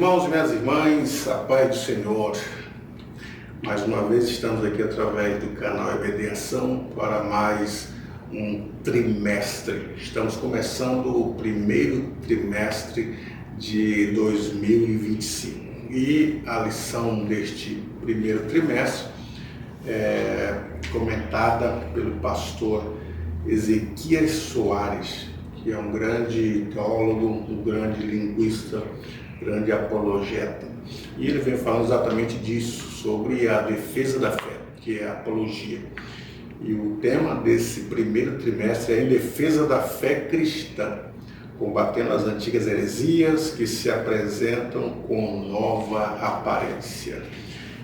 irmãos e minhas irmãs, a paz do Senhor. Mais uma vez estamos aqui através do canal EBD Ação para mais um trimestre. Estamos começando o primeiro trimestre de 2025. E a lição deste primeiro trimestre é comentada pelo pastor Ezequias Soares, que é um grande teólogo, um grande linguista, grande apologeta. E ele vem falando exatamente disso, sobre a defesa da fé, que é a apologia. E o tema desse primeiro trimestre é em defesa da fé cristã, combatendo as antigas heresias que se apresentam com nova aparência.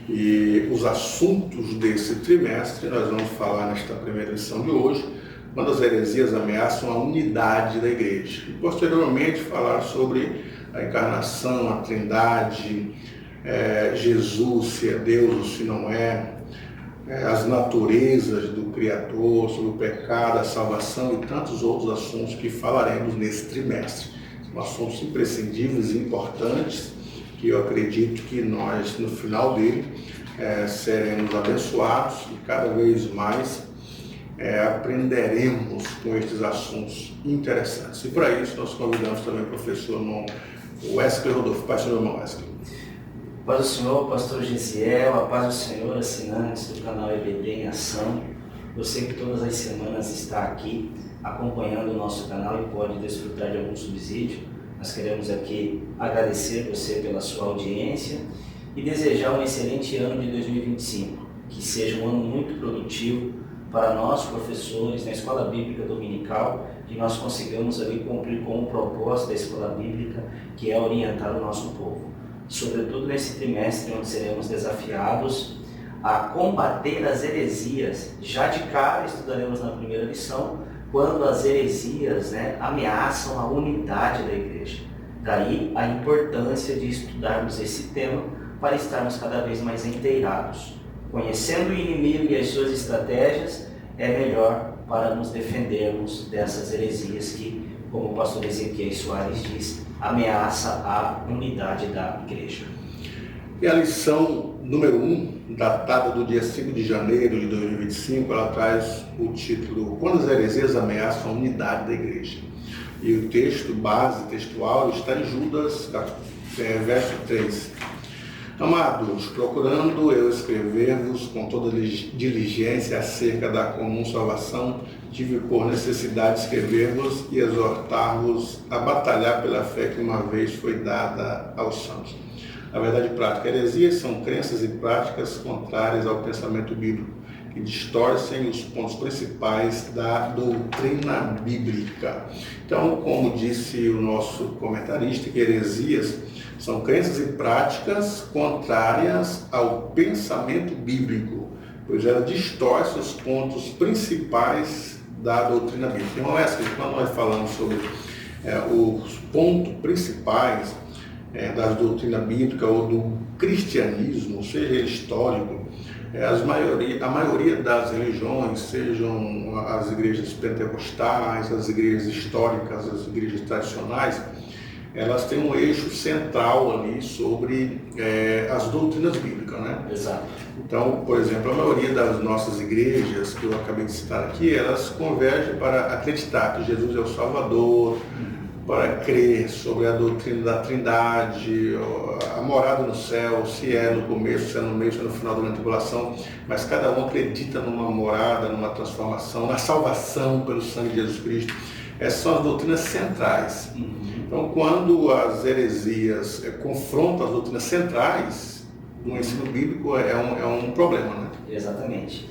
E os assuntos desse trimestre nós vamos falar nesta primeira lição de hoje, quando as heresias ameaçam a unidade da igreja. E posteriormente falar sobre a encarnação, a trindade, Jesus, se é Deus ou se não é, as naturezas do Criador, sobre o pecado, a salvação e tantos outros assuntos que falaremos nesse trimestre. São assuntos imprescindíveis e importantes que eu acredito que nós, no final dele, seremos abençoados e cada vez mais aprenderemos com estes assuntos interessantes. E para isso nós convidamos também o professor irmão Wesley Rodolfo. Paz do Senhor, irmão Wesley. Paz do Senhor, pastor Gisiel, a paz do Senhor, assinantes do canal EBD em Ação. Você que todas as semanas está aqui acompanhando o nosso canal e pode desfrutar de algum subsídio. Nós queremos aqui agradecer você pela sua audiência e desejar um excelente ano de 2025, que seja um ano muito produtivo para nós, professores, na Escola Bíblica Dominical, que nós consigamos ali cumprir com o propósito da Escola Bíblica, que é orientar o nosso povo. Sobretudo nesse trimestre, onde seremos desafiados a combater as heresias. Já de cara estudaremos na primeira lição, quando as heresias ameaçam a unidade da igreja. Daí a importância de estudarmos esse tema para estarmos cada vez mais inteirados. Conhecendo o inimigo e as suas estratégias, é melhor para nos defendermos dessas heresias que, como o pastor Ezequias Soares diz, ameaça a unidade da igreja. E a lição número 1, datada do dia 5 de janeiro de 2025, ela traz o título Quando as heresias ameaçam a unidade da igreja. E o texto base textual está em Judas, verso 3. Amados, procurando eu escrever-vos com toda diligência acerca da comum salvação, tive por necessidade escrever-vos e exortar-vos a batalhar pela fé que uma vez foi dada aos santos. A verdade prática, heresias são crenças e práticas contrárias ao pensamento bíblico, que distorcem os pontos principais da doutrina bíblica. Então, como disse o nosso comentarista, que heresias são crenças e práticas contrárias ao pensamento bíblico, pois ela distorce os pontos principais da doutrina bíblica. Então, quando nós falamos sobre os pontos principais da doutrina bíblica ou do cristianismo, seja ele histórico, a maioria das religiões, sejam as igrejas pentecostais, as igrejas históricas, as igrejas tradicionais, elas têm um eixo central ali sobre as doutrinas bíblicas, né? Exato. Então, por exemplo, a maioria das nossas igrejas, que eu acabei de citar aqui, elas convergem para acreditar que Jesus é o Salvador, para crer sobre a doutrina da trindade, a morada no céu, se é no começo, se é no meio, se é no final da tribulação, mas cada um acredita numa morada, numa transformação, na salvação pelo sangue de Jesus Cristo. Essas são as doutrinas centrais. Então, quando as heresias confrontam as doutrinas centrais do ensino bíblico, é um problema, né? Exatamente.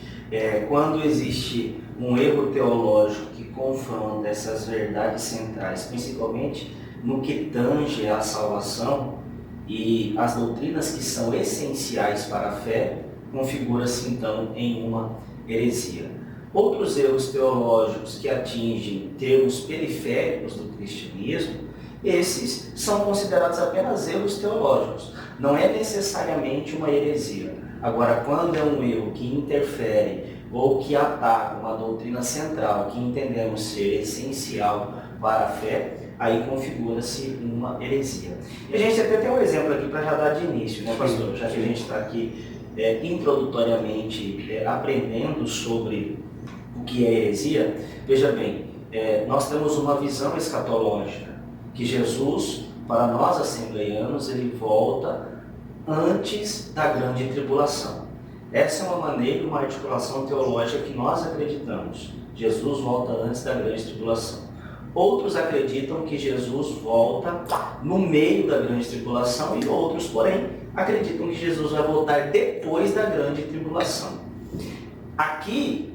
Quando existe um erro teológico que confronta essas verdades centrais, principalmente no que tange à salvação e as doutrinas que são essenciais para a fé, configura-se então em uma heresia. Outros erros teológicos que atingem termos periféricos do cristianismo, esses são considerados apenas erros teológicos, não é necessariamente uma heresia. Agora, quando é um erro que interfere ou que ataca uma doutrina central que entendemos ser essencial para a fé, aí configura-se uma heresia. E a gente até tem um exemplo aqui para já dar de início, né, pastor? Já que a gente está aqui introdutoriamente aprendendo sobre o que é heresia, veja bem, nós temos uma visão escatológica, que Jesus, para nós assembleianos, ele volta antes da grande tribulação. Essa é uma maneira, uma articulação teológica que nós acreditamos. Jesus volta antes da grande tribulação. Outros acreditam que Jesus volta no meio da grande tribulação e outros, porém, acreditam que Jesus vai voltar depois da grande tribulação. Aqui,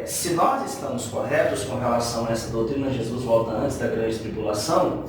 se nós estamos corretos com relação a essa doutrina, Jesus volta antes da grande tribulação,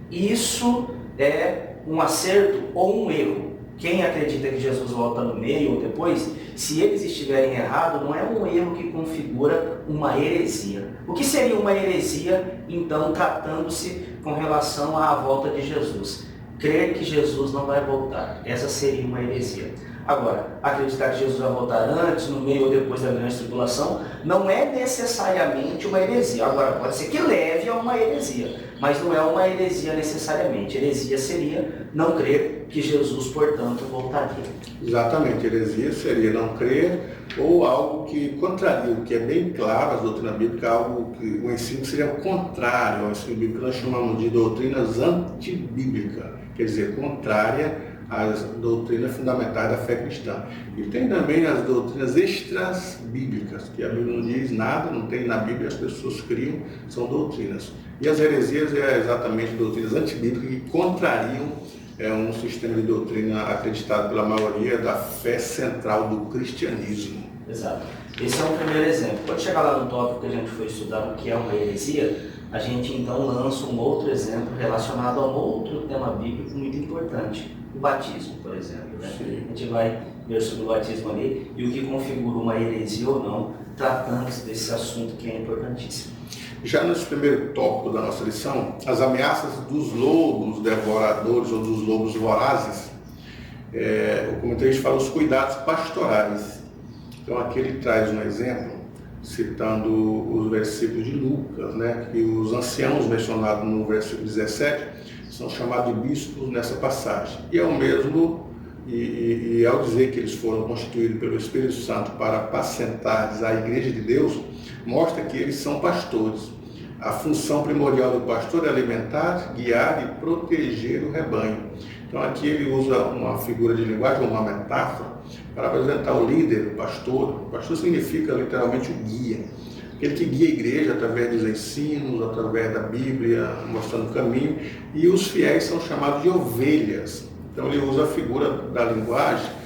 isso é um acerto ou um erro. Quem acredita que Jesus volta no meio ou depois, se eles estiverem errados, não é um erro que configura uma heresia. O que seria uma heresia, então, tratando-se com relação à volta de Jesus? Crer que Jesus não vai voltar. Essa seria uma heresia. Agora, acreditar que Jesus vai voltar antes, no meio ou depois da grande tribulação, não é necessariamente uma heresia. Agora, pode ser que leve a uma heresia, mas não é uma heresia necessariamente. Heresia seria não crer que Jesus, portanto, voltaria. Exatamente, heresia seria não crer ou algo que contraria, o que é bem claro, as doutrinas bíblicas, algo que o ensino seria o contrário ao ensino bíblico, nós chamamos de doutrinas antibíblicas, quer dizer, contrária às doutrinas fundamentais da fé cristã. E tem também as doutrinas extra-bíblicas, que a Bíblia não diz nada, não tem na Bíblia, as pessoas criam, são doutrinas. E as heresias é exatamente doutrinas antibíblicas que contrariam um sistema de doutrina acreditado pela maioria da fé central do cristianismo. Exato. Esse é um primeiro exemplo. Quando chegar lá no tópico que a gente foi estudar o que é uma heresia, a gente então lança um outro exemplo relacionado a um outro tema bíblico muito importante, o batismo, por exemplo. Né? A gente vai ver sobre o batismo ali e o que configura uma heresia ou não, tratando-se desse assunto que é importantíssimo. Já nesse primeiro tópico da nossa lição, as ameaças dos lobos devoradores ou dos lobos vorazes, o comentarista fala os cuidados pastorais. Então aqui ele traz um exemplo, citando os versículos de Lucas, né, que os anciãos mencionados no versículo 17 são chamados de bispos nessa passagem. E é o mesmo, e ao dizer que eles foram constituídos pelo Espírito Santo para apacentar a igreja de Deus, mostra que eles são pastores. A função primordial do pastor é alimentar, guiar e proteger o rebanho. Então aqui ele usa uma figura de linguagem, uma metáfora, para apresentar o líder, o pastor. O pastor significa literalmente o guia. Aquele que guia a igreja através dos ensinos, através da Bíblia, mostrando o caminho. E os fiéis são chamados de ovelhas. Então ele usa a figura da linguagem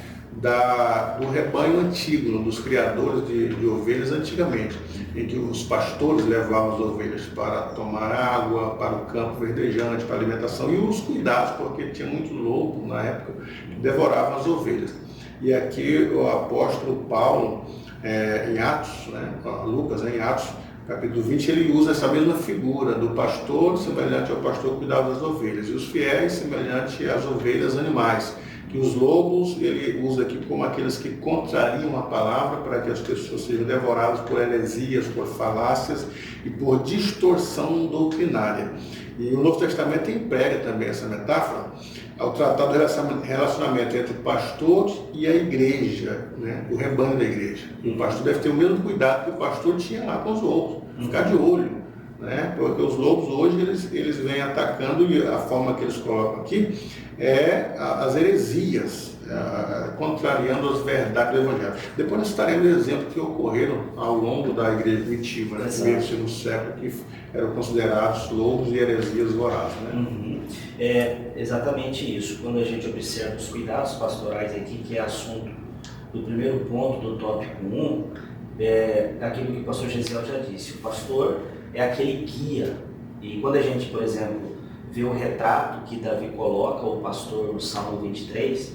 do rebanho antigo, dos criadores de ovelhas antigamente, em que os pastores levavam as ovelhas para tomar água, para o campo verdejante, para a alimentação, e os cuidados, porque tinha muito lobo na época que devoravam as ovelhas. E aqui o apóstolo Paulo, em Atos, né, Lucas, em Atos, capítulo 20, ele usa essa mesma figura do pastor, semelhante ao pastor que cuidava das ovelhas, e os fiéis, semelhante às ovelhas animais. Que os lobos, ele usa aqui como aqueles que contrariam a palavra para que as pessoas sejam devoradas por heresias, por falácias e por distorção doutrinária. E o Novo Testamento emprega também essa metáfora ao tratar do relacionamento entre o pastor e a igreja, né? O rebanho da igreja. E o pastor deve ter o mesmo cuidado que o pastor tinha lá com os lobos, ficar de olho, né? Porque os lobos hoje eles vêm atacando, e a forma que eles colocam aqui é as heresias, contrariando as verdades do Evangelho. Depois nós estaremos exemplos que ocorreram ao longo da igreja primitiva, né? Primeiro e segundo século, que eram considerados lobos e heresias vorazes. Né? Uhum. É exatamente isso. Quando a gente observa os cuidados pastorais aqui, que é assunto do primeiro ponto do tópico 1, é aquilo que o pastor Gesiel já disse. O pastor é aquele guia. E quando a gente, por exemplo, vê o retrato que Davi coloca, o pastor no Salmo 23,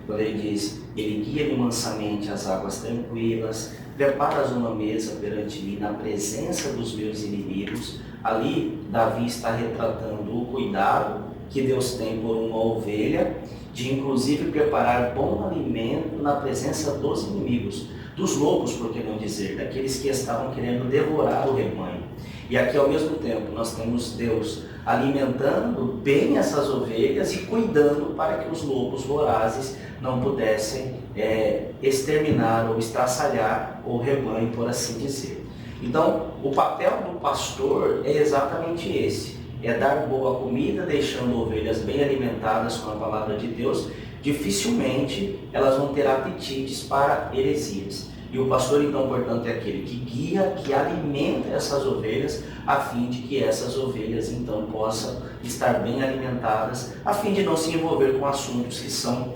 quando ele diz: ele guia-me mansamente às águas tranquilas, preparas uma mesa perante mim na presença dos meus inimigos. Ali, Davi está retratando o cuidado que Deus tem por uma ovelha, de inclusive preparar bom alimento na presença dos inimigos, dos lobos, por que não dizer, daqueles que estavam querendo devorar o rebanho. E aqui ao mesmo tempo nós temos Deus alimentando bem essas ovelhas e cuidando para que os lobos vorazes não pudessem exterminar ou estraçalhar o rebanho, por assim dizer. Então, o papel do pastor é exatamente esse, é dar boa comida, deixando ovelhas bem alimentadas com a palavra de Deus. Dificilmente elas vão ter apetites para heresias. E o pastor, então, portanto, é aquele que guia, que alimenta essas ovelhas, a fim de que essas ovelhas, então, possam estar bem alimentadas, a fim de não se envolver com assuntos que são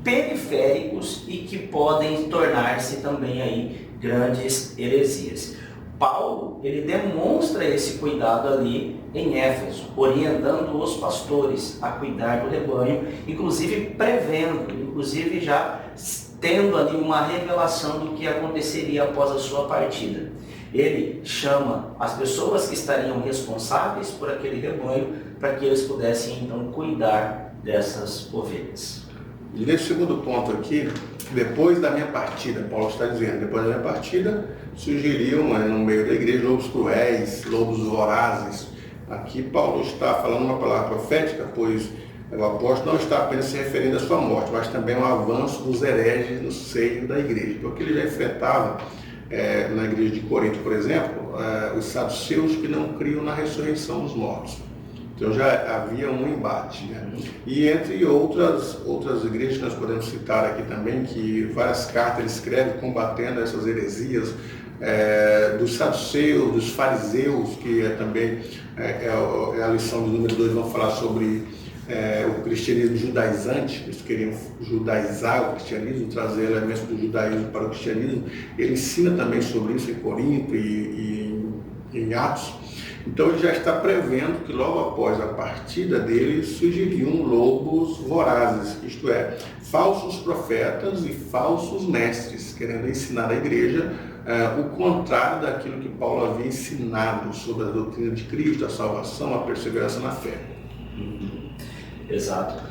periféricos e que podem tornar-se também aí grandes heresias. Paulo, ele demonstra esse cuidado ali em Éfeso, orientando os pastores a cuidar do rebanho, inclusive prevendo, inclusive já tendo ali uma revelação do que aconteceria após a sua partida. Ele chama as pessoas que estariam responsáveis por aquele rebanho para que eles pudessem então cuidar dessas ovelhas. E nesse segundo ponto aqui, depois da minha partida, Paulo está dizendo, depois da minha partida, surgiriam no meio da igreja lobos cruéis, lobos vorazes. Aqui Paulo está falando uma palavra profética, pois o apóstolo não está apenas se referindo à sua morte, mas também ao avanço dos hereges no seio da igreja. Porque ele já enfrentava, na igreja de Corinto, por exemplo, os saduceus que não criam na ressurreição dos mortos. Então já havia um embate, né? E entre outras igrejas que nós podemos citar aqui também, que várias cartas ele escreve combatendo essas heresias, dos saduceus, dos fariseus, que também é a lição do número 2, vamos falar sobre o cristianismo judaizante. Eles queriam judaizar o cristianismo, trazer elementos do judaísmo para o cristianismo. Ele ensina também sobre isso em Corinto e em Atos. Então ele já está prevendo que logo após a partida dele surgiriam lobos vorazes, isto é, falsos profetas e falsos mestres, querendo ensinar à igreja o contrário daquilo que Paulo havia ensinado sobre a doutrina de Cristo, a salvação, a perseverança na fé. Exato.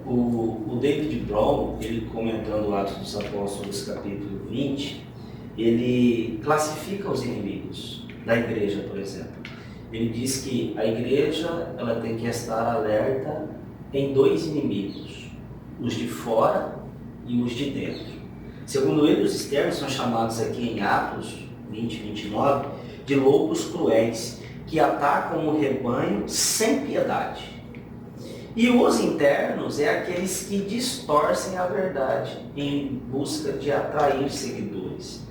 O David Brown, ele comentando o Atos dos Apóstolos, capítulo 20, ele classifica os inimigos da igreja, por exemplo. Ele diz que a igreja ela tem que estar alerta em dois inimigos, os de fora e os de dentro. Segundo ele, os externos são chamados aqui em Atos 20, 29, de lobos cruéis, que atacam o rebanho sem piedade. E os internos é aqueles que distorcem a verdade em busca de atrair seguidores.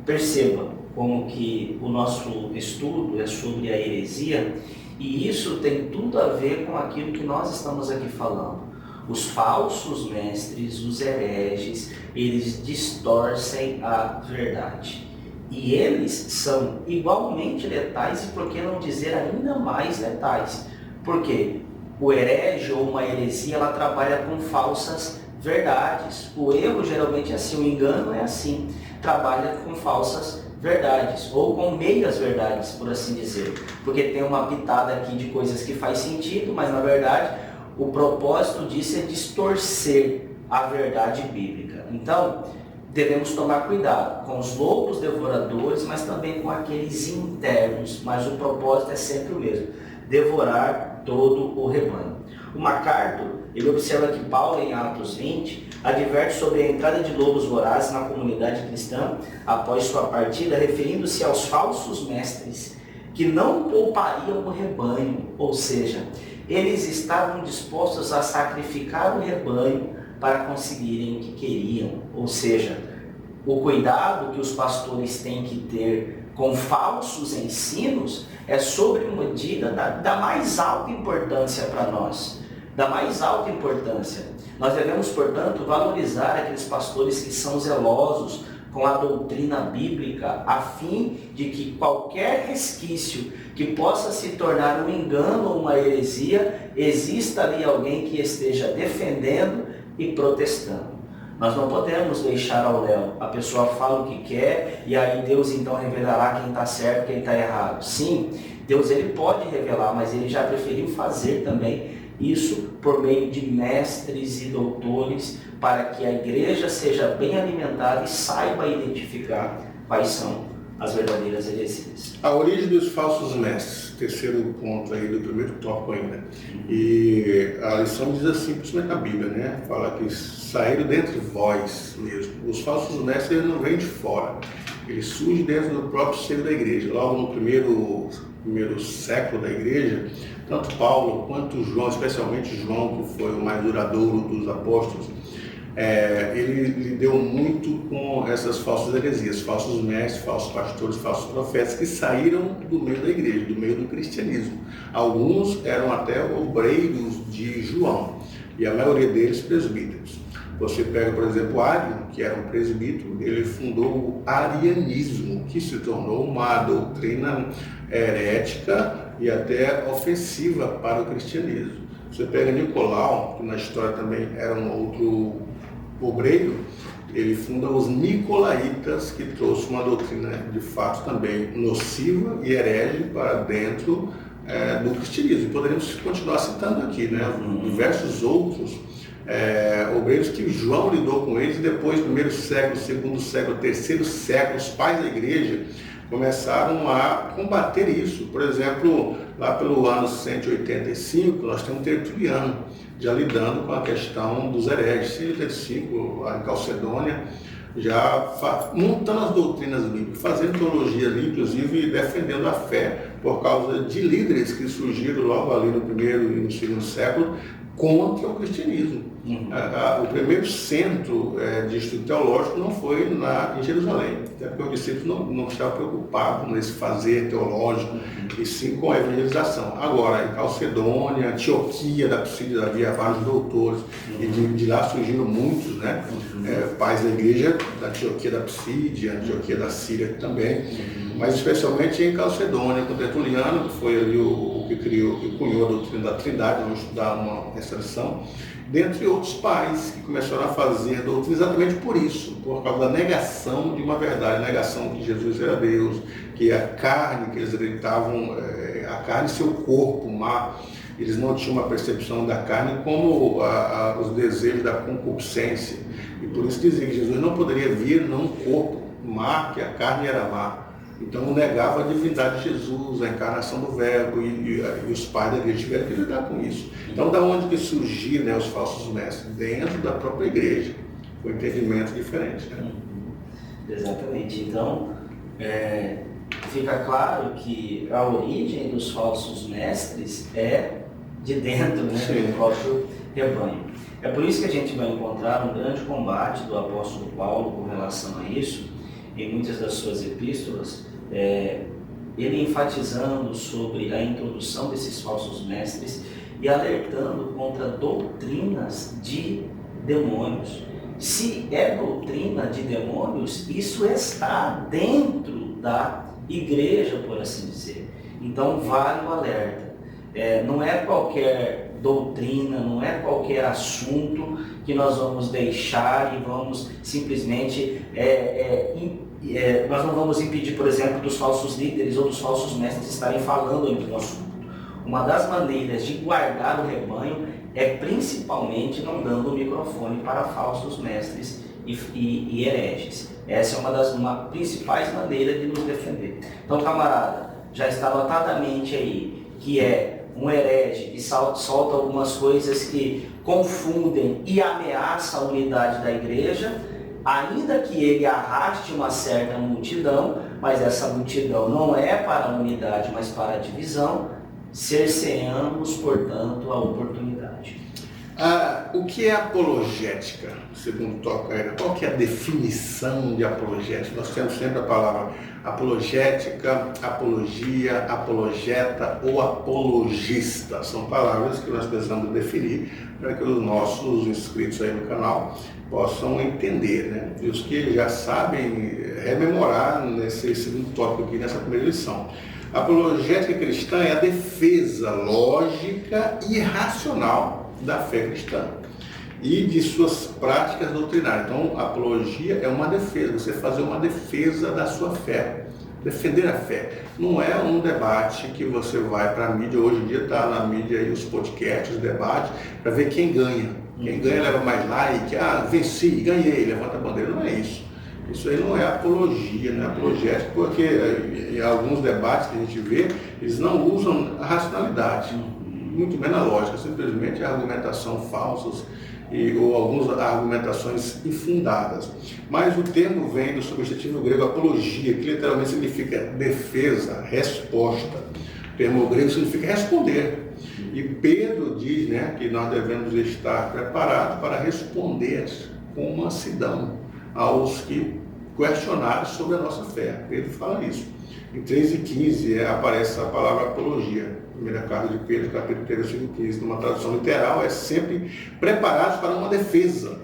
Perceba como que o nosso estudo é sobre a heresia, e isso tem tudo a ver com aquilo que nós estamos aqui falando. Os falsos mestres, os hereges, eles distorcem a verdade. E eles são igualmente letais, e por que não dizer ainda mais letais? Porque o herege ou uma heresia, ela trabalha com falsas verdades. O erro geralmente é assim, o engano é assim, trabalha com falsas verdades, ou com meias verdades, por assim dizer, porque tem uma pitada aqui de coisas que faz sentido, mas na verdade o propósito disso é distorcer a verdade bíblica. Então, devemos tomar cuidado com os lobos devoradores, mas também com aqueles internos, mas o propósito é sempre o mesmo, devorar todo o rebanho. O MacArthur, ele observa que Paulo, em Atos 20, adverte sobre a entrada de lobos vorazes na comunidade cristã após sua partida, referindo-se aos falsos mestres que não poupariam o rebanho, ou seja, eles estavam dispostos a sacrificar o rebanho para conseguirem o que queriam, ou seja, o cuidado que os pastores têm que ter com falsos ensinos é sobre medida da mais alta importância para nós, da mais alta importância. Nós devemos, portanto, valorizar aqueles pastores que são zelosos com a doutrina bíblica, a fim de que qualquer resquício que possa se tornar um engano ou uma heresia, exista ali alguém que esteja defendendo e protestando. Nós não podemos deixar ao léu. A pessoa fala o que quer e aí Deus então revelará quem está certo e quem está errado. Sim, Deus ele pode revelar, mas ele já preferiu fazer também isso por meio de mestres e doutores, para que a igreja seja bem alimentada e saiba identificar quais são as verdadeiras heresias. A origem dos falsos mestres, terceiro ponto aí do primeiro tópico ainda. E a lição diz assim, principalmente na Bíblia, né? Fala que saíram dentre vós mesmo. Os falsos mestres não vêm de fora, eles surgem dentro do próprio seio da igreja. Logo no primeiro século da igreja, tanto Paulo quanto João, especialmente João, que foi o mais duradouro dos apóstolos, ele lidou muito com essas falsas heresias, falsos mestres, falsos pastores, falsos profetas que saíram do meio da igreja, do meio do cristianismo. Alguns eram até obreiros de João e a maioria deles presbíteros. Você pega, por exemplo, Ário, que era um presbítero, ele fundou o arianismo, que se tornou uma doutrina herética e até ofensiva para o cristianismo. Você pega Nicolau, que na história também era um outro obreiro, ele funda os Nicolaitas, que trouxe uma doutrina de fato também nociva e herege para dentro do cristianismo. Poderíamos continuar citando aqui, né? Diversos outros obreiros que João lidou com eles, e depois, primeiro século, segundo século, terceiro século, os pais da igreja começaram a combater isso. Por exemplo, lá pelo ano 185, nós temos Tertuliano, já lidando com a questão dos hereges. 185, lá em Calcedônia, já montando as doutrinas bíblicas, fazendo teologia ali, inclusive defendendo a fé, por causa de líderes que surgiram logo ali no primeiro e no segundo século contra o cristianismo. O primeiro centro de estudo teológico não foi em Jerusalém, até porque os discípulos não estavam preocupados nesse fazer teológico, e sim com a evangelização. Agora, em Calcedônia, Antioquia da Psídia, havia vários doutores, e de lá surgiram muitos, né? Pais da igreja da Antioquia da Psídia, Antioquia da Síria também, mas especialmente em Calcedônia, com Tertuliano, que foi ali o que cunhou a doutrina da Trindade. Vamos estudar uma extração, dentre outros pais que começaram a fazer a doutrina exatamente por isso, por causa da negação de uma verdade, a negação que Jesus era Deus, que a carne que eles acreditavam, a carne e seu corpo má, eles não tinham uma percepção da carne como os desejos da concupiscência, e por isso diziam que Jesus não poderia vir num corpo má, que a carne era má. Então negava a divindade de Jesus, a encarnação do Verbo, e os pais da igreja tiveram que lidar com isso. Então, da onde que surgiram, né, os falsos mestres? Dentro da própria igreja, com um entendimento diferente. Né? Exatamente. Então, fica claro que a origem dos falsos mestres é de dentro, né, do próprio rebanho. É por isso que a gente vai encontrar um grande combate do apóstolo Paulo com relação a isso, em muitas das suas epístolas, ele enfatizando sobre a introdução desses falsos mestres e alertando contra doutrinas de demônios. Se é doutrina de demônios, isso está dentro da igreja, por assim dizer. Então vale o alerta. Não é qualquer doutrina, não é qualquer assunto que nós vamos deixar e vamos simplesmente nós não vamos impedir, por exemplo, dos falsos líderes ou dos falsos mestres estarem falando ali do assunto. Uma das maneiras de guardar o rebanho é principalmente não dando o microfone para falsos mestres e hereges. Essa é uma das principais maneiras de nos defender. Então, camarada, já está notadamente aí que é um herege que solta algumas coisas que confundem e ameaçam a unidade da igreja, ainda que ele arraste uma certa multidão, mas essa multidão não é para a unidade, mas para a divisão. Cerceamos, portanto, a oportunidade. O que é apologética? Segundo toca aí, qual que é a definição de apologética? Nós temos sempre a palavra apologética, apologia, apologeta ou apologista. São palavras que nós precisamos definir para que os nossos inscritos aí no canal possam entender, né? E os que já sabem rememorar nesse segundo tópico aqui, nessa primeira lição. A apologética cristã é a defesa lógica e racional da fé cristã e de suas práticas doutrinárias. Então, a apologia é uma defesa, você fazer uma defesa da sua fé, defender a fé. Não é um debate que você vai para a mídia, hoje em dia está na mídia aí os podcasts, os debates, para ver quem ganha. Quem ganha leva mais like, venci, ganhei, levanta a bandeira. Não é isso. Isso aí não é apologia, não é apologética, porque em alguns debates que a gente vê, eles não usam a racionalidade, muito menos a lógica, simplesmente a argumentação falsas ou algumas argumentações infundadas. Mas o termo vem do substantivo grego apologia, que literalmente significa defesa, resposta. O termo grego significa responder. E Pedro diz, né, que nós devemos estar preparados para responder com mansidão aos que questionaram sobre a nossa fé. Pedro fala isso. Em 3:15 aparece a palavra apologia. Primeira carta de Pedro, capítulo 3, versículo 15. Numa tradução literal, é sempre preparados para uma defesa.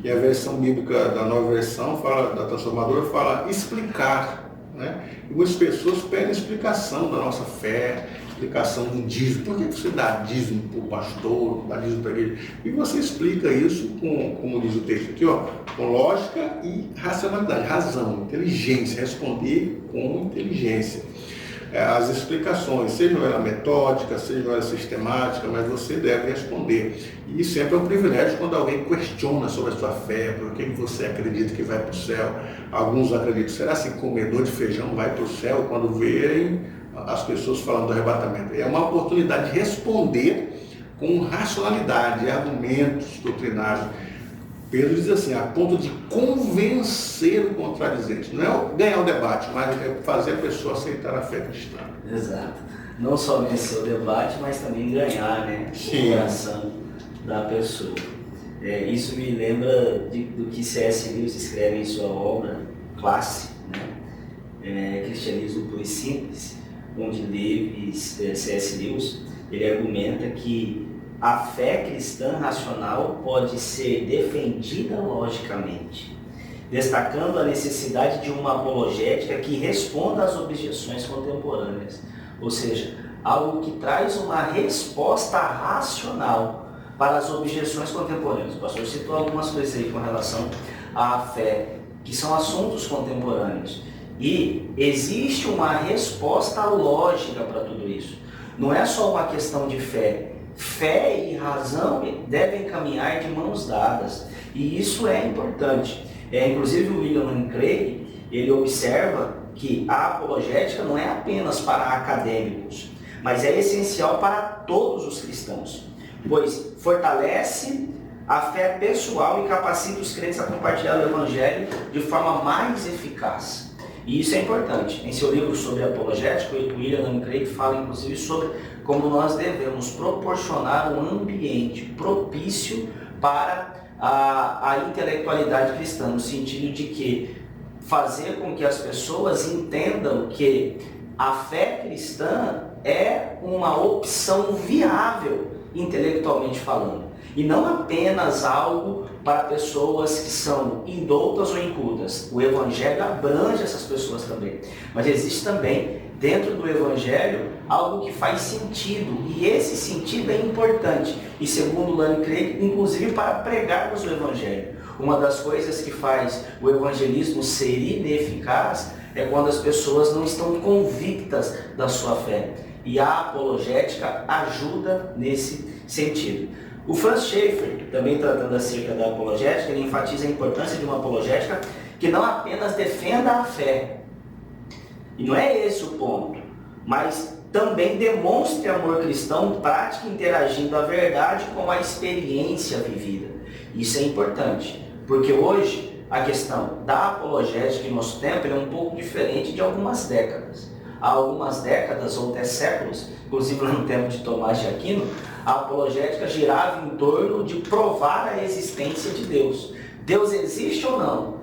E a versão bíblica da nova versão, da transformadora, fala explicar. Né? E muitas pessoas pedem explicação da nossa fé, explicação do dízimo. Por que você dá dízimo para o pastor, dá dízimo para ele? E você explica isso como diz o texto aqui, ó, com lógica e racionalidade, razão, inteligência, responder com inteligência. As explicações, sejam elas metódicas, sejam elas sistemáticas, mas você deve responder. E sempre é um privilégio quando alguém questiona sobre a sua fé, por que você acredita que vai para o céu. Alguns acreditam, será que comedor de feijão vai para o céu quando verem as pessoas falando do arrebatamento? É uma oportunidade de responder com racionalidade, argumentos doutrinários. Pedro diz assim, a ponto de convencer o contradizente. Não é ganhar o debate, mas é fazer a pessoa aceitar a fé cristã. Exato. Não só vencer o debate, mas também ganhar, né, o coração da pessoa. Isso me lembra do que C.S. Lewis escreve em sua obra Classe, né? Cristianismo Puro e Simples, onde C.S. Lewis ele argumenta que a fé cristã racional pode ser defendida logicamente, destacando a necessidade de uma apologética que responda às objeções contemporâneas, ou seja, algo que traz uma resposta racional para as objeções contemporâneas. O pastor citou algumas coisas aí com relação à fé, que são assuntos contemporâneos, e existe uma resposta lógica para tudo isso. Não é só uma questão de fé. Fé e razão devem caminhar de mãos dadas, e isso é importante. Inclusive o William Lane Craig, ele observa que a apologética não é apenas para acadêmicos, mas é essencial para todos os cristãos, pois fortalece a fé pessoal e capacita os crentes a compartilhar o Evangelho de forma mais eficaz. E isso é importante. Em seu livro sobre apologética, o William Lane Craig fala inclusive sobre como nós devemos proporcionar um ambiente propício para a intelectualidade cristã, no sentido de que fazer com que as pessoas entendam que a fé cristã é uma opção viável, intelectualmente falando, e não apenas algo para pessoas que são indoutas ou incultas. O Evangelho abrange essas pessoas também, mas existe também dentro do Evangelho algo que faz sentido, e esse sentido é importante, e segundo Lane Craig, inclusive para pregarmos o Evangelho. Uma das coisas que faz o evangelismo ser ineficaz é quando as pessoas não estão convictas da sua fé, e a apologética ajuda nesse sentido. O Franz Schaeffer, também tratando acerca da apologética, ele enfatiza a importância de uma apologética que não apenas defenda a fé, e não é esse o ponto, mas também demonstre amor cristão, prática interagindo a verdade com a experiência vivida. Isso é importante, porque hoje a questão da apologética em nosso tempo é um pouco diferente de algumas décadas. Há algumas décadas ou até séculos, inclusive no tempo de Tomás de Aquino, a apologética girava em torno de provar a existência de Deus. Deus existe ou não?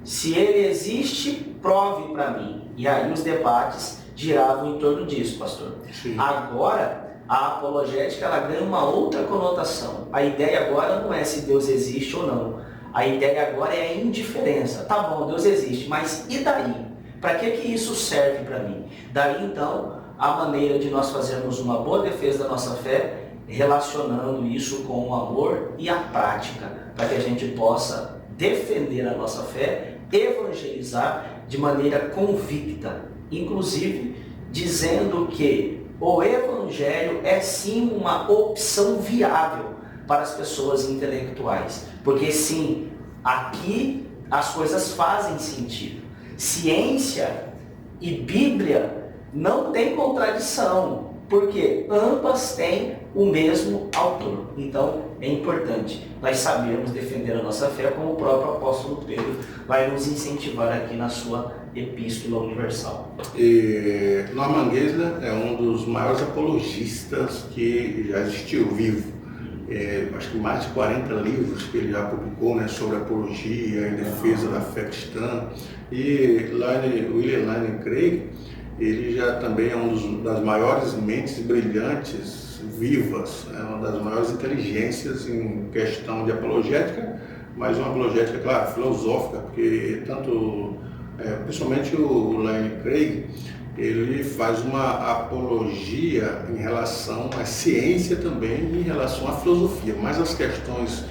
Se ele existe, prove para mim. E aí os debates giravam em torno disso, pastor. Sim. Agora, a apologética ela ganha uma outra conotação. A ideia agora não é se Deus existe ou não. A ideia agora é a indiferença. Tá bom, Deus existe, mas e daí? Para que isso serve para mim? Daí então, a maneira de nós fazermos uma boa defesa da nossa fé, relacionando isso com o amor e a prática, para que a gente possa defender a nossa fé, evangelizar de maneira convicta, inclusive dizendo que o Evangelho é sim uma opção viável para as pessoas intelectuais, porque sim, aqui as coisas fazem sentido. Ciência e Bíblia não tem contradição, porque ambas têm o mesmo autor. Então é importante nós sabermos defender a nossa fé, como o próprio apóstolo Pedro vai nos incentivar aqui na sua Epístola Universal. E Norman Geisler é um dos maiores apologistas que já existiu, vivo. Acho que mais de 40 livros que ele já publicou, né, sobre apologia em defesa da fé cristã. E William Lane Craig, ele já também é das maiores mentes brilhantes vivas, é uma das maiores inteligências em questão de apologética, mas uma apologética, claro, filosófica, porque principalmente o Lane Craig, ele faz uma apologia em relação à ciência também e em relação à filosofia, mas as questões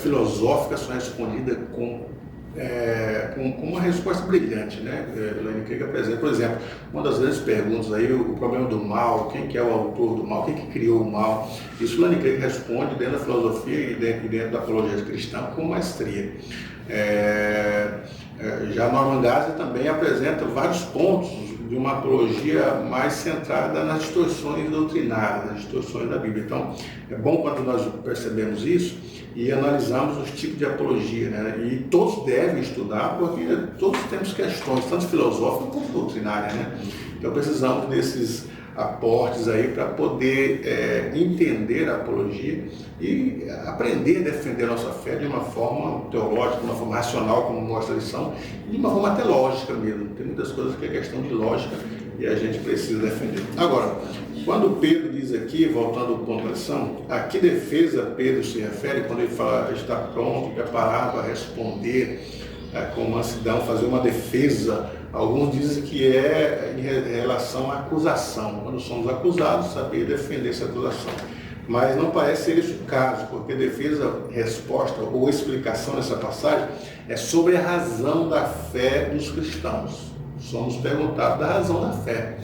filosóficas são respondidas com uma resposta brilhante, né? Lane Craig apresenta, por exemplo, uma das grandes perguntas aí, o problema do mal, quem que é o autor do mal, quem que criou o mal, isso Lane Craig responde dentro da filosofia e dentro da apologia cristã com maestria. Já Norman Geisler também apresenta vários pontos de uma apologia mais centrada nas distorções doutrinárias, nas distorções da Bíblia. Então, é bom quando nós percebemos isso e analisamos os tipos de apologia, né? E todos devem estudar, porque todos temos questões, tanto filosóficas como doutrinárias, né? Então, precisamos desses aportes aí para poder entender a apologia e aprender a defender a nossa fé de uma forma teológica, de uma forma racional, como mostra a lição, e de uma forma até lógica mesmo. Tem muitas coisas que é questão de lógica e a gente precisa defender. Agora, quando Pedro diz aqui, voltando ao ponto da lição, a que defesa Pedro se refere quando ele fala está pronto, preparado a responder com mansidão, fazer uma defesa? Alguns dizem que é em relação à acusação. Quando somos acusados, saber defender essa acusação. Mas não parece ser esse o caso, porque defesa, resposta ou explicação nessa passagem é sobre a razão da fé dos cristãos. Somos perguntados da razão da fé.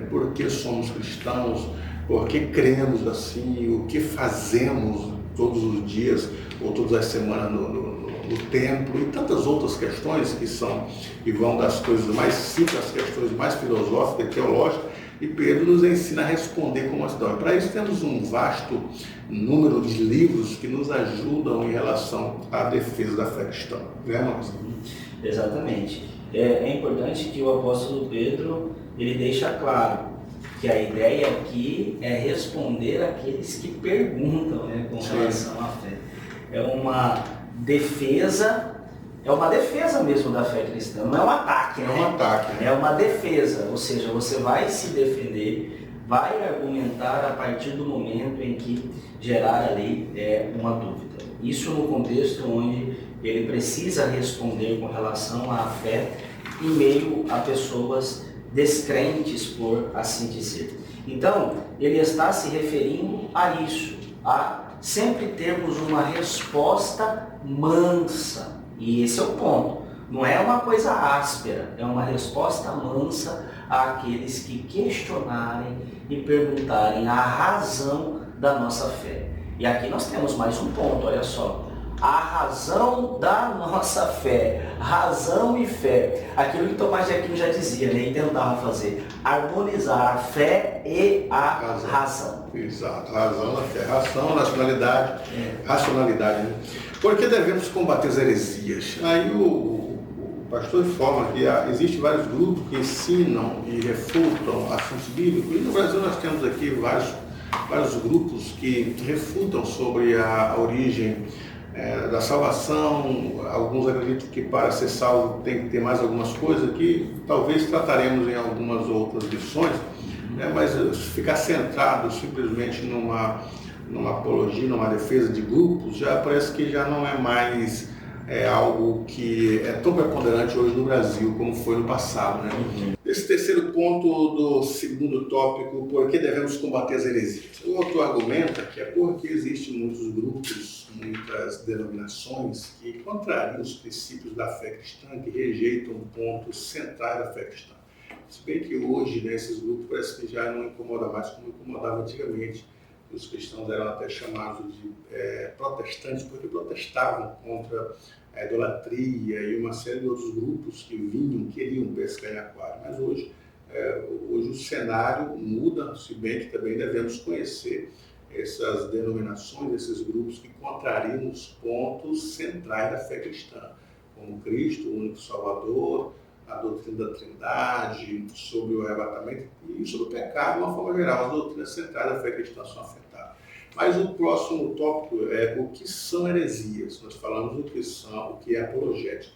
Por que somos cristãos? Por que cremos assim? O que fazemos todos os dias ou todas as semanas no templo, e tantas outras questões que vão das coisas mais simples às questões mais filosóficas e teológicas, e Pedro nos ensina a responder com mansidão. E para isso temos um vasto número de livros que nos ajudam em relação à defesa da fé cristã. Né, Marcos? Exatamente. É importante que o apóstolo Pedro ele deixa claro que a ideia aqui é responder àqueles que perguntam, né, com relação à fé. É uma defesa mesmo da fé cristã, não é um ataque, né? É um ataque, né? É uma defesa, ou seja, você vai se defender, vai argumentar a partir do momento em que gerar ali uma dúvida. Isso no contexto onde ele precisa responder com relação à fé em meio a pessoas descrentes, por assim dizer. Então, ele está se referindo a isso, a sempre termos uma resposta mansa, e esse é o ponto. Não é uma coisa áspera, é uma resposta mansa àqueles que questionarem e perguntarem a razão da nossa fé. E aqui nós temos mais um ponto, olha só. A razão da nossa fé, razão e fé, aquilo que Tomás de Aquino já dizia, né, e tentava fazer, harmonizar a fé e a razão. Exato, razão da fé, racionalidade, né? Por que devemos combater as heresias? Aí o pastor informa que existem vários grupos que ensinam e refutam assuntos bíblicos, e no Brasil nós temos aqui vários grupos que refutam sobre a origem da salvação. Alguns acreditam que para ser salvo tem que ter mais algumas coisas que talvez trataremos em algumas outras lições, né? Mas ficar centrado simplesmente numa apologia, numa defesa de grupos, já parece que já não é mais algo que é tão preponderante hoje no Brasil como foi no passado, né? Esse terceiro ponto do segundo tópico, por que devemos combater as heresias? O autor argumenta que é porque existem muitos grupos, muitas denominações que contrariam os princípios da fé cristã, que rejeitam pontos centrais da fé cristã. Se bem que hoje, né, esses grupos parece que já não incomodam mais como incomodava antigamente. Os cristãos eram até chamados de protestantes, porque protestavam contra a idolatria e uma série de outros grupos que queriam pescar em aquário. Mas hoje o cenário muda, se bem que também devemos conhecer essas denominações, esses grupos que contrariam os pontos centrais da fé cristã, como Cristo, o único Salvador, a doutrina da Trindade, sobre o arrebatamento e sobre o pecado, de uma forma geral. As doutrinas centrais da fé cristã são afetadas. Mas o próximo tópico é o que são heresias. Nós falamos o que é apologética.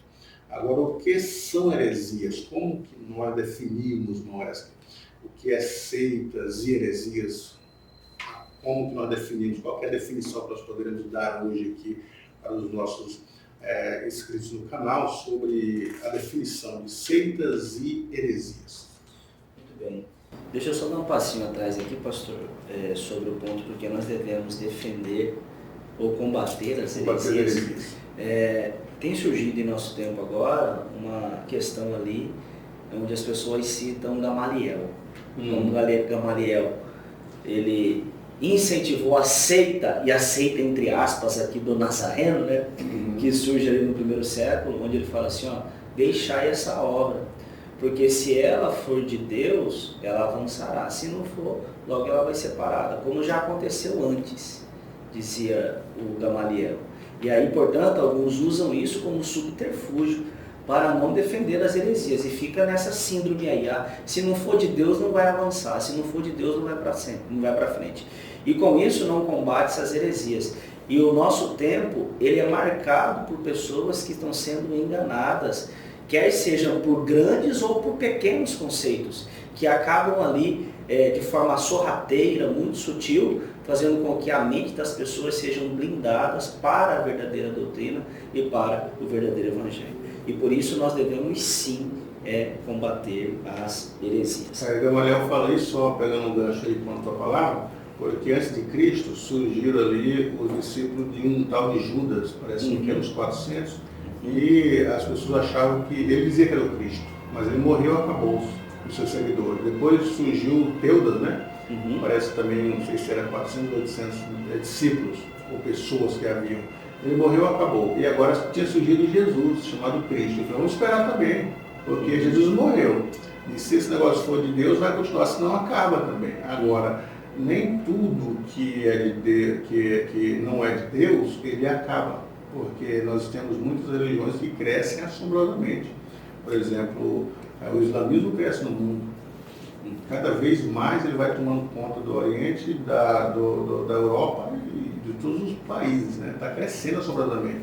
Agora, o que são heresias? Como que nós definimos, Moesca, o que é seitas e heresias? Como que nós definimos? Qual é a definição que nós poderemos dar hoje aqui para os nossos inscritos no canal sobre a definição de seitas e heresias? Muito bem. Deixa eu só dar um passinho atrás aqui, pastor, sobre o ponto porque nós devemos defender ou combater as heresias. Tem surgido em nosso tempo agora uma questão ali onde as pessoas citam Gamaliel. Como Gamaliel, ele incentivou a seita, e a seita entre aspas aqui do Nazareno, né? Que surge ali no primeiro século, onde ele fala assim, ó, deixai essa obra, porque se ela for de Deus, ela avançará, se não for, logo ela vai ser parada, como já aconteceu antes, dizia o Gamaliel. E aí, portanto, alguns usam isso como subterfúgio para não defender as heresias, e fica nessa síndrome aí, se não for de Deus não vai avançar, se não for de Deus não vai para frente. E com isso não combate essas heresias. E o nosso tempo, ele é marcado por pessoas que estão sendo enganadas, quer sejam por grandes ou por pequenos conceitos, que acabam ali de forma sorrateira, muito sutil, fazendo com que a mente das pessoas sejam blindadas para a verdadeira doutrina e para o verdadeiro evangelho. E por isso nós devemos sim combater as heresias. Gamaliel fala isso, só pegando um gancho aí com a tua palavra, porque antes de Cristo surgiram ali os discípulos de um tal de Judas, parece que eram uns 400, e as pessoas achavam que ele dizia que era o Cristo, mas ele morreu e acabou os seus seguidores. Depois surgiu Teudas, né? Parece também, não sei se era 400 ou 800 discípulos ou pessoas que haviam. Ele morreu e acabou. E agora tinha surgido Jesus, chamado Cristo. Então vamos esperar também, porque Jesus morreu. E se esse negócio for de Deus, vai continuar, senão acaba também. Agora, nem tudo que não é de Deus, ele acaba. Porque nós temos muitas religiões que crescem assombrosamente. Por exemplo, o islamismo cresce no mundo. Cada vez mais ele vai tomando conta do Oriente, da Europa e de todos os países, né? Está crescendo assombrosamente.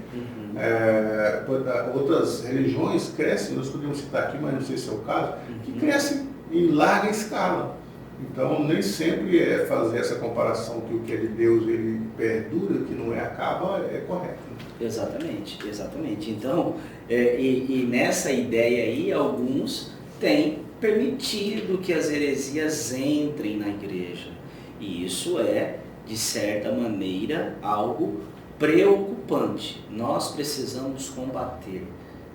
Outras religiões crescem, nós podemos citar aqui, mas não sei se é o caso, que crescem em larga escala. Então, nem sempre fazer essa comparação que o que é de Deus ele perdura, o que não acaba, é correto. Exatamente, exatamente. Então, e nessa ideia aí, alguns têm permitido que as heresias entrem na igreja. E isso é, de certa maneira, algo preocupante. Nós precisamos combater.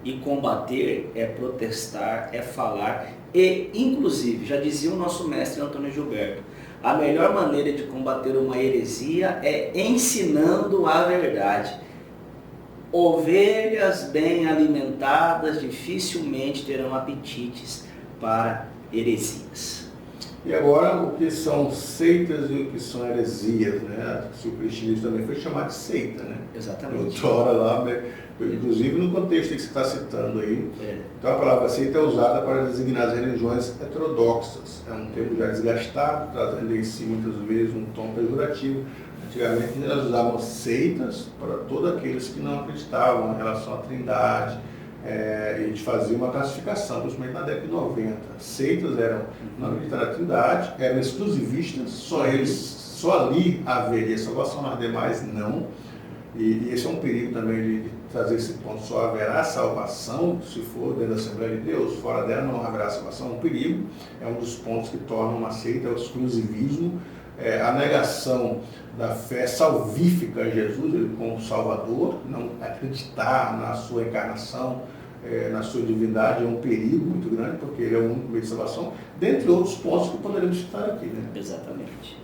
E combater é protestar, é falar e, inclusive, já dizia o nosso mestre Antônio Gilberto, a melhor maneira de combater uma heresia é ensinando a verdade. Ovelhas bem alimentadas dificilmente terão apetites para heresias. E agora, o que são seitas e o que são heresias, né? Se o cristianismo também foi chamado de seita, né? Exatamente. Outrora lá, inclusive no contexto que você está citando aí. Então a palavra seita é usada para designar as religiões heterodoxas. É um termo já desgastado, trazendo em si muitas vezes um tom pejorativo. Antigamente elas usavam seitas para todos aqueles que não acreditavam em relação à Trindade. A gente fazia uma classificação, principalmente na década de 90. Seitas não acreditavam na Trindade, eram exclusivistas, só ali haveria salvação, nas demais não. E esse é um perigo também de trazer esse ponto, só haverá salvação se for dentro da Assembleia de Deus, fora dela não haverá salvação, é um perigo, é um dos pontos que tornam uma seita, é o exclusivismo, a negação da fé salvífica em Jesus, ele como Salvador, não acreditar na sua encarnação, na sua divindade, é um perigo muito grande, porque ele é o único meio de salvação, dentre outros pontos que poderemos citar aqui, né? Exatamente.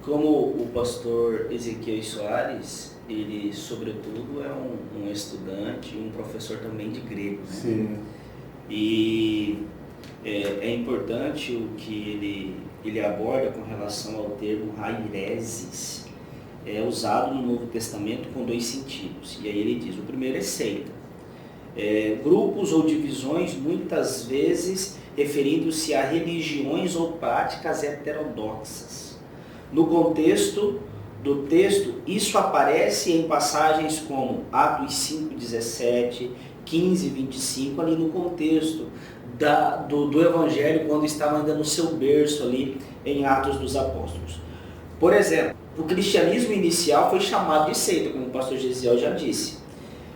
Como o pastor Ezequiel Soares ele sobretudo é um estudante e um professor também de grego, né? Sim. E é importante o que ele aborda com relação ao termo haireses, usado no Novo Testamento com dois sentidos. E aí ele diz, o primeiro é seita. Grupos ou divisões, muitas vezes referindo-se a religiões ou práticas heterodoxas. No contexto do texto, isso aparece em passagens como Atos 5:17, 15:25, ali no contexto do Evangelho, quando estava ainda no seu berço ali em Atos dos Apóstolos. Por exemplo, o cristianismo inicial foi chamado de seita, como o pastor Gesiel já disse,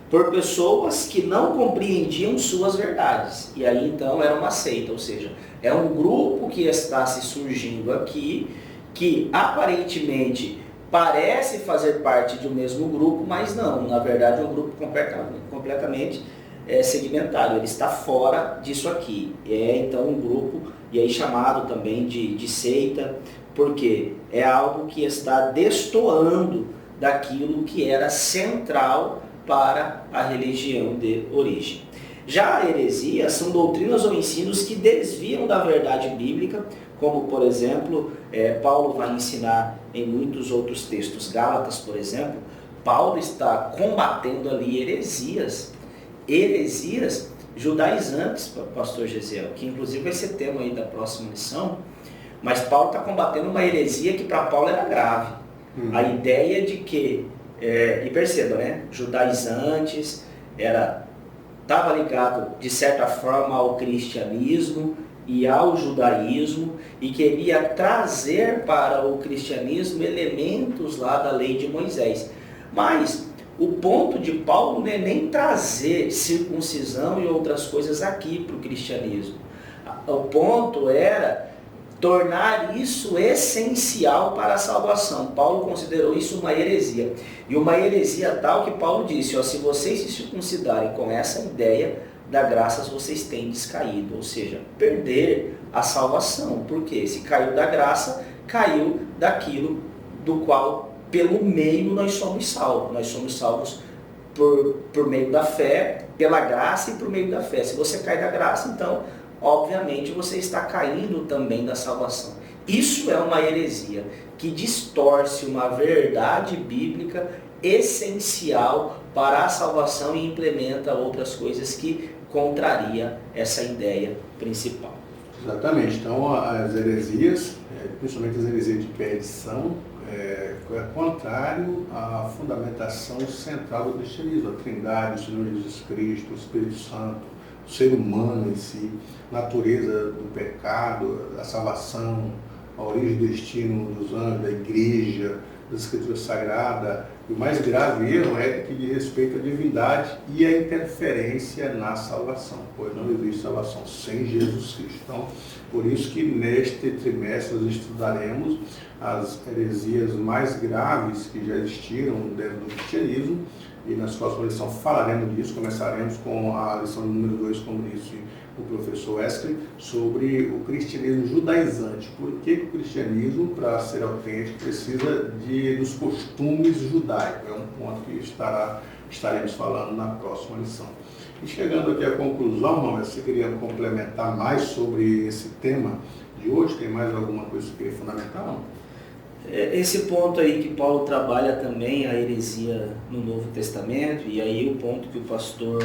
por pessoas que não compreendiam suas verdades. E aí então era uma seita, ou seja, é um grupo que está se surgindo aqui, que aparentemente parece fazer parte de um mesmo grupo, mas não, na verdade é um grupo completamente segmentado, ele está fora disso aqui. Então um grupo, e aí chamado também de seita, porque é algo que está destoando daquilo que era central para a religião de origem. Já a heresia são doutrinas ou ensinos que desviam da verdade bíblica, como por exemplo, Paulo vai ensinar em muitos outros textos. Gálatas, por exemplo, Paulo está combatendo ali heresias judaizantes, pastor Gesiel, que inclusive vai ser tema aí da próxima lição, mas Paulo está combatendo uma heresia que para Paulo era grave. A ideia de que, e perceba, né, judaizantes, estava ligado de certa forma ao cristianismo e ao judaísmo, e queria trazer para o cristianismo elementos lá da lei de Moisés. Mas o ponto de Paulo não é nem trazer circuncisão e outras coisas aqui para o cristianismo. O ponto era tornar isso essencial para a salvação. Paulo considerou isso uma heresia. E uma heresia tal que Paulo disse, se vocês se circuncidarem com essa ideia da graça, vocês têm descaído. Ou seja, perder a salvação. Porque se caiu da graça, caiu daquilo do qual, pelo meio, nós somos salvos. Nós somos salvos por meio da fé, pela graça e por meio da fé. Se você cai da graça, então obviamente você está caindo também da salvação. Isso é uma heresia que distorce uma verdade bíblica essencial para a salvação e implementa outras coisas que contraria essa ideia principal. Exatamente. Então as heresias, principalmente as heresias de perdição, é contrário à fundamentação central do cristianismo, a Trindade, o Senhor Jesus Cristo, o Espírito Santo, o ser humano em si, natureza do pecado, a salvação, a origem e destino dos anjos, da igreja, da Escritura Sagrada. E o mais grave erro é que diz respeito à divindade e à interferência na salvação, pois não existe salvação sem Jesus Cristo. Então, por isso que neste trimestre nós estudaremos as heresias mais graves que já existiram dentro do cristianismo, e nas próximas lições falaremos disso. Começaremos com a lição número 2, como disse o professor Wesley, sobre o cristianismo judaizante. Por que o cristianismo, para ser autêntico, precisa dos costumes judaicos? É um ponto que estaremos falando na próxima lição. E chegando aqui à conclusão, Manuel, você queria complementar mais sobre esse tema de hoje? Tem mais alguma coisa que você queria fundamentar? Não? Esse ponto aí que Paulo trabalha também, a heresia no Novo Testamento, e aí o ponto que o pastor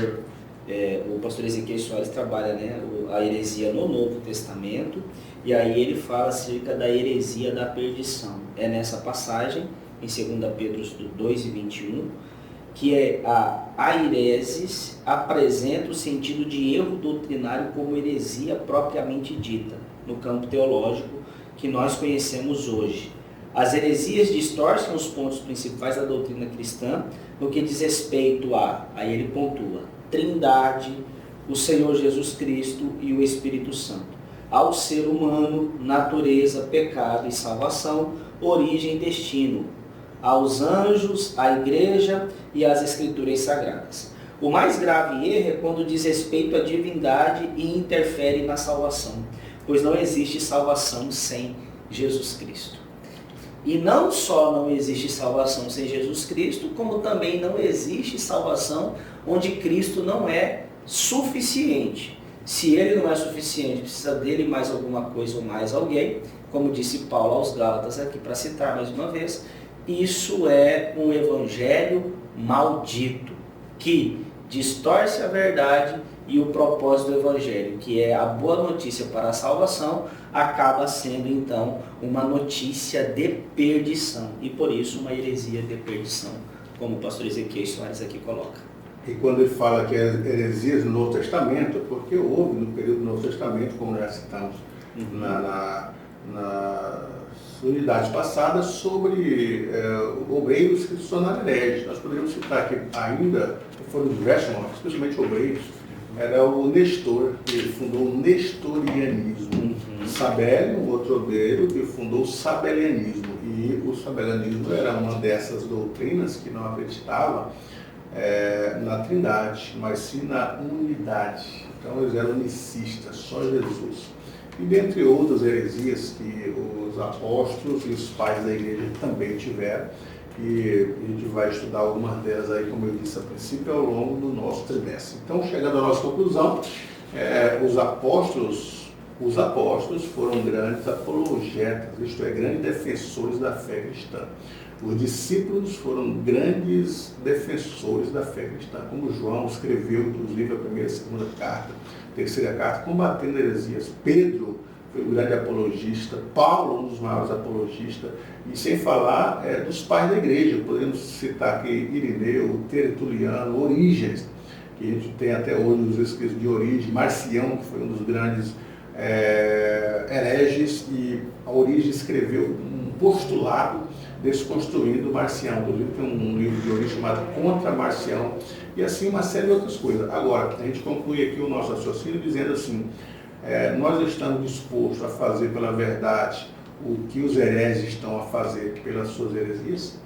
Ezequiel Soares trabalha, né, a heresia no Novo Testamento, e aí ele fala acerca da heresia da perdição. É nessa passagem, em 2 Pedro 2:21, que a aireses apresenta o sentido de erro doutrinário como heresia propriamente dita, no campo teológico que nós conhecemos hoje. As heresias distorcem os pontos principais da doutrina cristã no que diz respeito aí ele pontua, Trindade, o Senhor Jesus Cristo e o Espírito Santo, ao ser humano, natureza, pecado e salvação, origem e destino, aos anjos, à igreja e às escrituras sagradas. O mais grave erro é quando diz respeito à divindade e interfere na salvação, pois não existe salvação sem Jesus Cristo. E não só não existe salvação sem Jesus Cristo, como também não existe salvação onde Cristo não é suficiente. Se ele não é suficiente, precisa dele mais alguma coisa ou mais alguém, como disse Paulo aos Gálatas aqui, para citar mais uma vez, isso é um evangelho maldito, que distorce a verdade e o propósito do evangelho, que é a boa notícia para a salvação, acaba sendo então uma notícia de perdição, e por isso uma heresia de perdição, como o pastor Ezequiel Soares aqui coloca. E quando ele fala que é heresias no Novo Testamento, é porque houve no período do Novo Testamento, como já citamos nas unidades passadas, sobre obreiros que se tornaram hereges. Nós poderíamos citar aqui ainda, foram diversos nomes, especialmente obreiros, era o Nestor, que fundou o nestorianismo. Sabélio, um outro obreiro, que fundou o sabelianismo. E o sabelianismo era uma dessas doutrinas que não acreditava na Trindade, mas sim na unidade. Então eles eram unicistas, só Jesus. E dentre outras heresias que os apóstolos e os pais da igreja também tiveram, e a gente vai estudar algumas delas aí, como eu disse a princípio, ao longo do nosso trimestre. Então, chegando à nossa conclusão, os apóstolos foram grandes apologetas, isto é, grandes defensores da fé cristã. Os discípulos foram grandes defensores da fé cristã, como João escreveu, inclusive, a primeira e segunda carta, terceira carta, combatendo heresias. Pedro foi um grande apologista, Paulo, um dos maiores apologistas, e sem falar dos pais da igreja. Podemos citar aqui Irineu, Tertuliano, Orígenes, que a gente tem até hoje os escritos de Orígenes, Marcião, que foi um dos grandes hereges, e a Orígenes escreveu um postulado desconstruindo Marcião. Inclusive tem um livro de Orígenes chamado Contra Marcião, e assim uma série de outras coisas. Agora, a gente conclui aqui o nosso raciocínio dizendo assim, nós estamos dispostos a fazer pela verdade o que os hereges estão a fazer pelas suas heresias?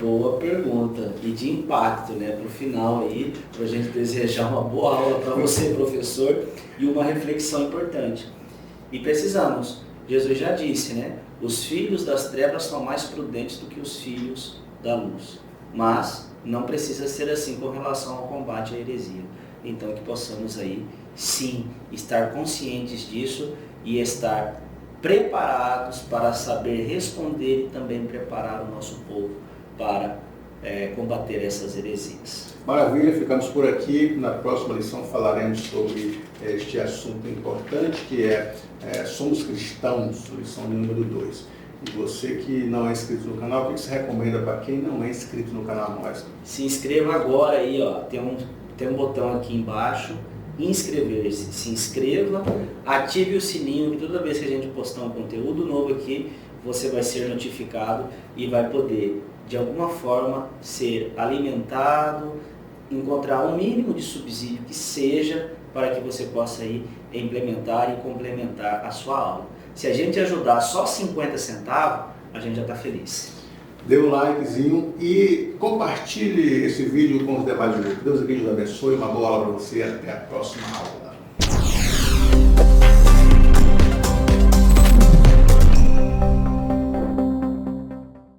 Boa pergunta, e de impacto, né, para o final aí, para a gente desejar uma boa aula para você, professor, e uma reflexão importante. E precisamos, Jesus já disse, né, os filhos das trevas são mais prudentes do que os filhos da luz, mas não precisa ser assim com relação ao combate à heresia. Então que possamos aí, sim, estar conscientes disso e estar preparados para saber responder e também preparar o nosso povo para combater essas heresias. Maravilha, ficamos por aqui. Na próxima lição falaremos sobre este assunto importante que somos cristãos, lição número 2. E você que não é inscrito no canal, o que você recomenda para quem não é inscrito no canal mais? Se inscreva agora aí, ó, tem um botão aqui embaixo, inscrever-se. Se inscreva, ative o sininho, que toda vez que a gente postar um conteúdo novo aqui, você vai ser notificado e vai poder, de alguma forma, ser alimentado, encontrar um mínimo de subsídio que seja para que você possa aí implementar e complementar a sua aula. Se a gente ajudar só 50 centavos, a gente já está feliz. Dê um likezinho e compartilhe esse vídeo com os demais grupos. Deus te abençoe, uma boa aula para você e até a próxima aula.